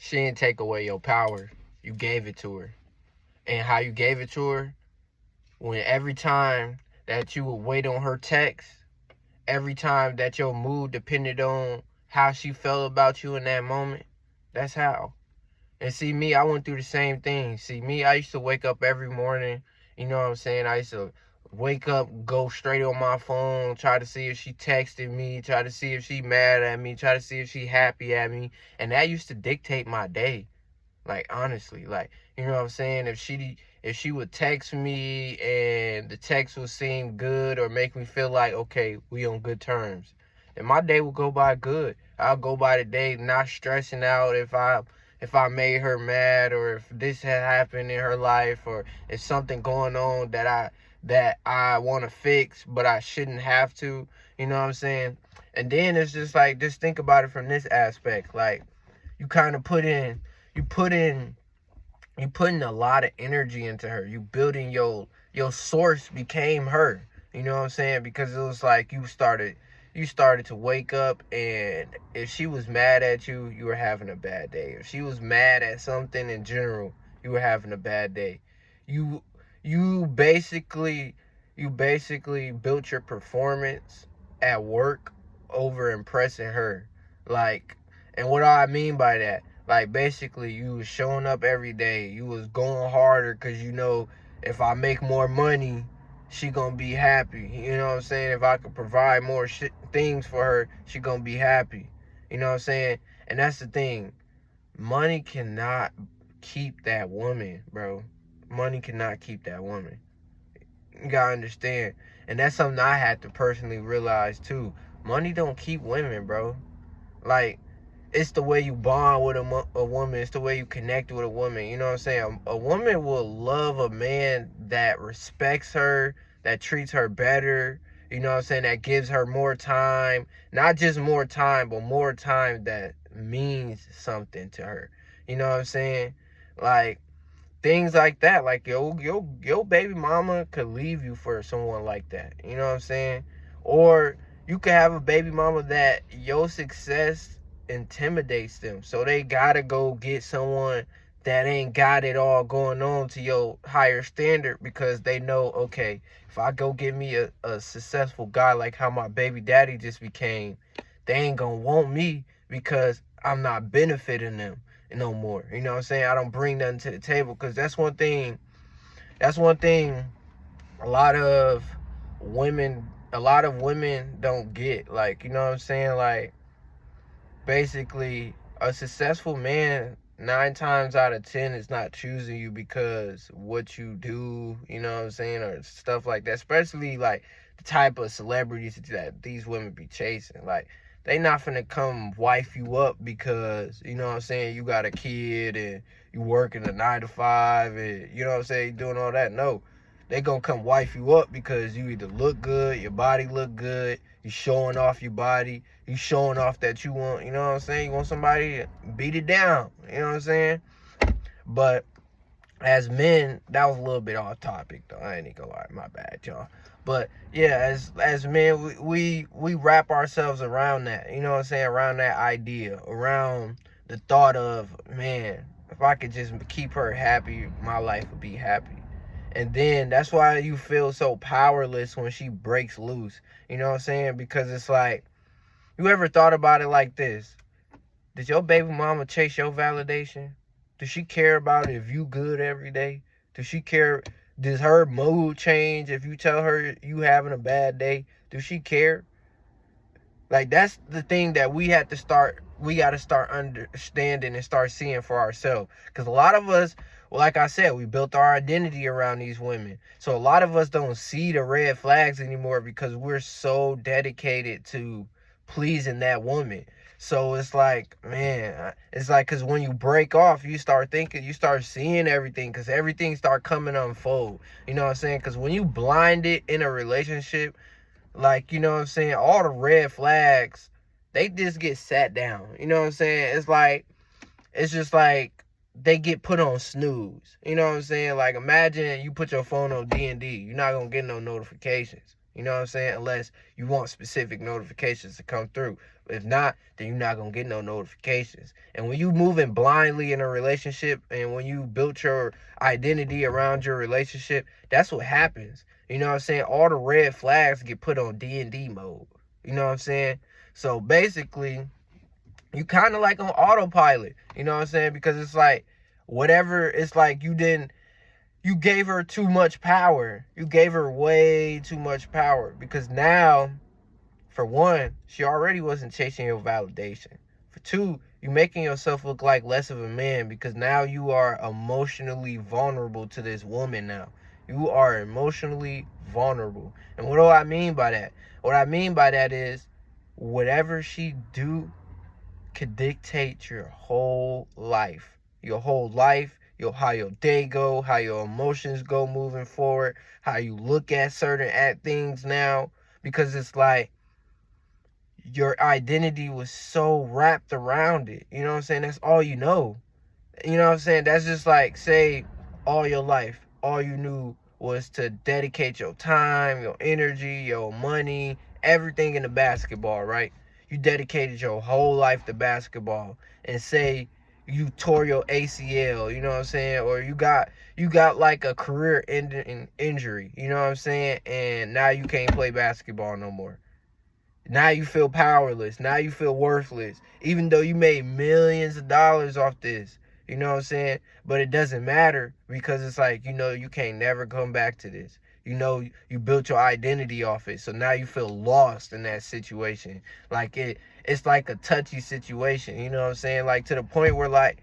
she didn't take away your power. You gave it to her. And how you gave it to her, when every time that you would wait on her text, every time that your mood depended on how she felt about you in that moment, that's how. And see, me, I went through the same thing. See, me, I used to wake up every morning, you know what I'm saying? I used to wake up, go straight on my phone, try to see if she texted me, try to see if she mad at me, try to see if she happy at me. And that used to dictate my day. Like, honestly, like, you know what I'm saying? If she would text me and the text would seem good or make me feel like, okay, we on good terms, then my day will go by good. I'll go by the day not stressing out if I made her mad, or if this had happened in her life, or if something going on that I want to fix but I shouldn't have to, you know what I'm saying? And then it's just like, just think about it from this aspect. Like, you kind of you put in you putting a lot of energy into her. You building your source became her. You know what I'm saying? Because it was like you started to wake up, and if she was mad at you, you were having a bad day. If she was mad at something in general, you were having a bad day. You you basically you basically built your performance at work over impressing her. Like, and what do I mean by that? Like, basically, you was showing up every day. You was going harder because you know, if I make more money, she gonna be happy. You know what I'm saying? If I could provide more things for her, she gonna be happy. You know what I'm saying? And that's the thing. Money cannot keep that woman, bro. Money cannot keep that woman. You gotta understand. And that's something I had to personally realize too. Money don't keep women, bro. Like, it's the way you bond with a woman. It's the way you connect with a woman. You know what I'm saying? A woman will love a man that respects her, that treats her better. You know what I'm saying? That gives her more time. Not just more time, but more time that means something to her. You know what I'm saying? Like, things like that. Like, your baby mama could leave you for someone like that. You know what I'm saying? Or you could have a baby mama that your success intimidates them, so they gotta go get someone that ain't got it all going on to your higher standard, because they know, okay, if I go get me a successful guy like how my baby daddy just became, they ain't gonna want me because I'm not benefiting them no more. You know what I'm saying? I don't bring nothing to the table. Because that's one thing a lot of women don't get. Like, you know what I'm saying? Like, basically, a successful man 9 times out of 10 is not choosing you because what you do, you know what I'm saying, or stuff like that. Especially like the type of celebrities that these women be chasing. Like, they not finna come wife you up because, you know what I'm saying, you got a kid and you working a 9 to 5 and, you know what I'm saying, doing all that. No, they gonna come wife you up because you either look good, your body look good, you showing off your body, you showing off that you want, you know what I'm saying, you want somebody to beat it down, you know what I'm saying? But as men, that was a little bit off topic though. I ain't even gonna lie, my bad, y'all. But yeah, as men, we wrap ourselves around that, you know what I'm saying, around that idea, around the thought of, man, if I could just keep her happy, my life would be happy. And then that's why you feel so powerless when she breaks loose. You know what I'm saying? Because it's like, you ever thought about it like this? Does your baby mama chase your validation? Does she care about if you good every day? Does she care? Does her mood change if you tell her you having a bad day? Does she care? Like, that's the thing that we got to start understanding and start seeing for ourselves. Because a lot of us, well, like I said, we built our identity around these women. So a lot of us don't see the red flags anymore because we're so dedicated to pleasing that woman. So it's like, man, it's like, because when you break off, you start thinking, you start seeing everything, because everything start coming unfold. You know what I'm saying? Because when you blinded in a relationship, like, you know what I'm saying, all the red flags, they just get sat down. You know what I'm saying? It's just like they get put on snooze. You know what I'm saying? Like, imagine you put your phone on D&D. You're not going to get no notifications. You know what I'm saying? Unless you want specific notifications to come through. If not, then you're not going to get no notifications. And when you moving blindly in a relationship and when you built your identity around your relationship, that's what happens. You know what I'm saying? All the red flags get put on D&D mode. You know what I'm saying? So basically, you kind of like on autopilot. You know what I'm saying? Because it's like, whatever, it's like you gave her too much power. You gave her way too much power. Because now, for one, she already wasn't chasing your validation. For two, you making yourself look like less of a man because now you are emotionally vulnerable to this woman now. You are emotionally vulnerable. And what do I mean by that? What I mean by that is whatever she do could dictate your whole life. Your whole life, how your day go, how your emotions go moving forward, how you look at certain things now. Because it's like your identity was so wrapped around it. You know what I'm saying? That's all you know. You know what I'm saying? That's just like, say, all your life, all you knew was to dedicate your time, your energy, your money, everything in the basketball, right? You dedicated your whole life to basketball, and say you tore your ACL, you know what I'm saying? Or you got like a career ending injury, you know what I'm saying? And now you can't play basketball no more. Now you feel powerless. Now you feel worthless. Even though you made millions of dollars off this. You know what I'm saying? But it doesn't matter because it's like, you can't never come back to this. You built your identity off it. So now you feel lost in that situation. Like it's like a touchy situation. You know what I'm saying? Like to the point where like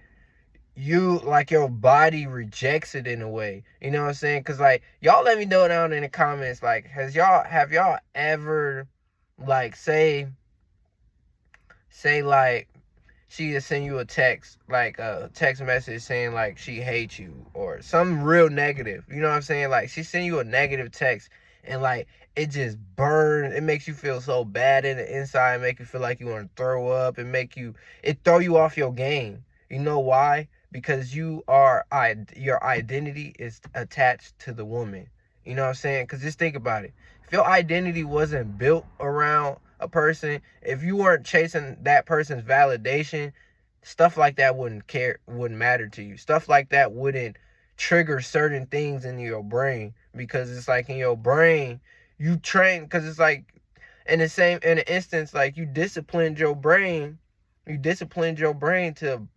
your body rejects it in a way. You know what I'm saying? Cause like y'all let me know down in the comments, like have y'all ever like say like she just send you a text, like a text message saying like she hates you or something real negative. You know what I'm saying? Like she send you a negative text and like it just burns. It makes you feel so bad in the inside, make you feel like you want to throw up, and it throw you off your game. You know why? Because your identity is attached to the woman. You know what I'm saying? Because just think about it. If your identity wasn't built around a person, if you weren't chasing that person's validation, stuff like that wouldn't matter to you. Stuff like that wouldn't trigger certain things in your brain, because it's like in your brain you train, because it's like in an instance, like you disciplined your brain to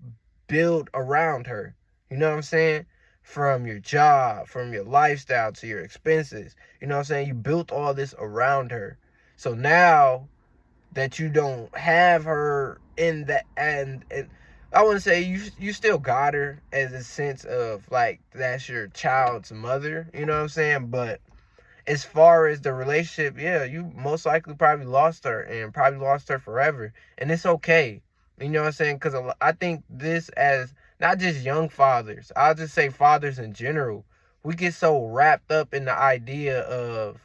build around her. You know what I'm saying? From your job, from your lifestyle to your expenses. You know what I'm saying? You built all this around her. So now that you don't have her in that, and I wouldn't say you still got her as a sense of like that's your child's mother, you know what I'm saying? But as far as the relationship, yeah, you most likely probably lost her, and probably lost her forever. And it's okay. You know what I'm saying? Because I think this, as not just young fathers, I'll just say fathers in general, we get so wrapped up in the idea of,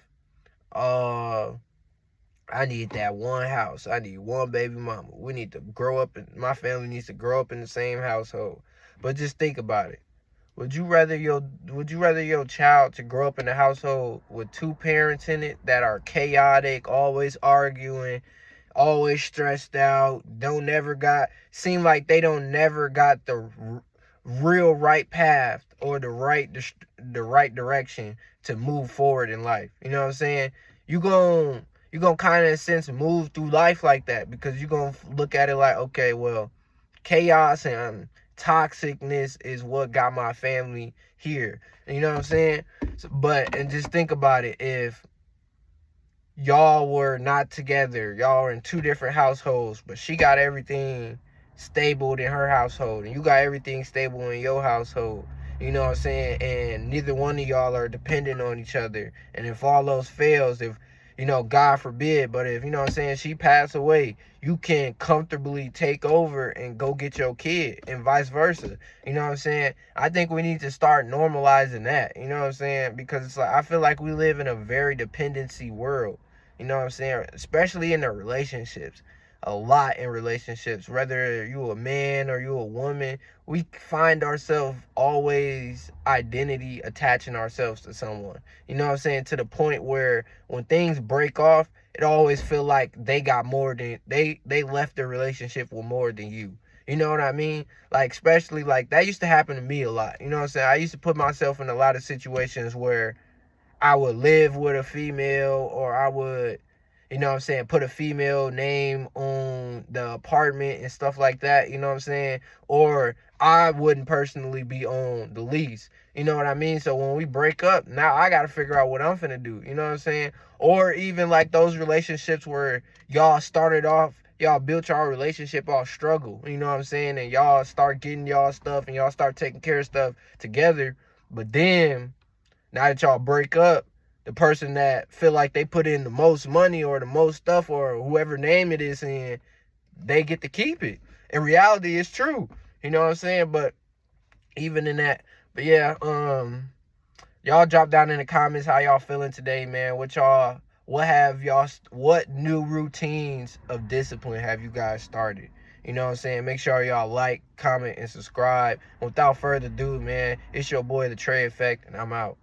I need that one house. I need one baby mama. We need to grow up, my family needs to grow up in the same household. But just think about it. Would you rather your child to grow up in a household with two parents in it that are chaotic, always arguing, always stressed out, seem like they don't never got the real right path or the right direction to move forward in life? You know what I'm saying? You gon' kind of, in a sense, move through life like that, because you're gonna look at it like, okay, well, chaos and toxicness is what got my family here. You know what I'm saying? And just think about it. If y'all were not together, y'all were in two different households, but she got everything stable in her household and you got everything stable in your household, you know what I'm saying? And neither one of y'all are dependent on each other. And if all else fails, if, God forbid, but if, what I'm saying, she passed away, you can comfortably take over and go get your kid, and vice versa. You know what I'm saying? I think we need to start normalizing that. You know what I'm saying? Because it's like, I feel like we live in a very dependency world. You know what I'm saying? Especially in the relationships. a lot in relationships, whether you a man or you a woman. We find ourselves always identity attaching ourselves to someone. You know what I'm saying? To the point where when things break off, it always feel like they got more than they left the relationship with more than you. You know what I mean? Like, especially like that used to happen to me a lot. You know what I'm saying? I used to put myself in a lot of situations where I would live with a female, or I would, you know what I'm saying, put a female name on the apartment and stuff like that, you know what I'm saying? Or I wouldn't personally be on the lease. You know what I mean? So when we break up, now I got to figure out what I'm finna do. You know what I'm saying? Or even like those relationships where y'all started off, y'all built y'all relationship off struggle. You know what I'm saying? And y'all start getting y'all stuff and y'all start taking care of stuff together. But then now that y'all break up, the person that feel like they put in the most money or the most stuff or whoever name it is in, they get to keep it. In reality, it's true. You know what I'm saying? But even in that, but yeah, y'all drop down in the comments how y'all feeling today, man. What new routines of discipline have you guys started? You know what I'm saying? Make sure y'all like, comment, and subscribe. Without further ado, man, it's your boy, the Trey Effect, and I'm out.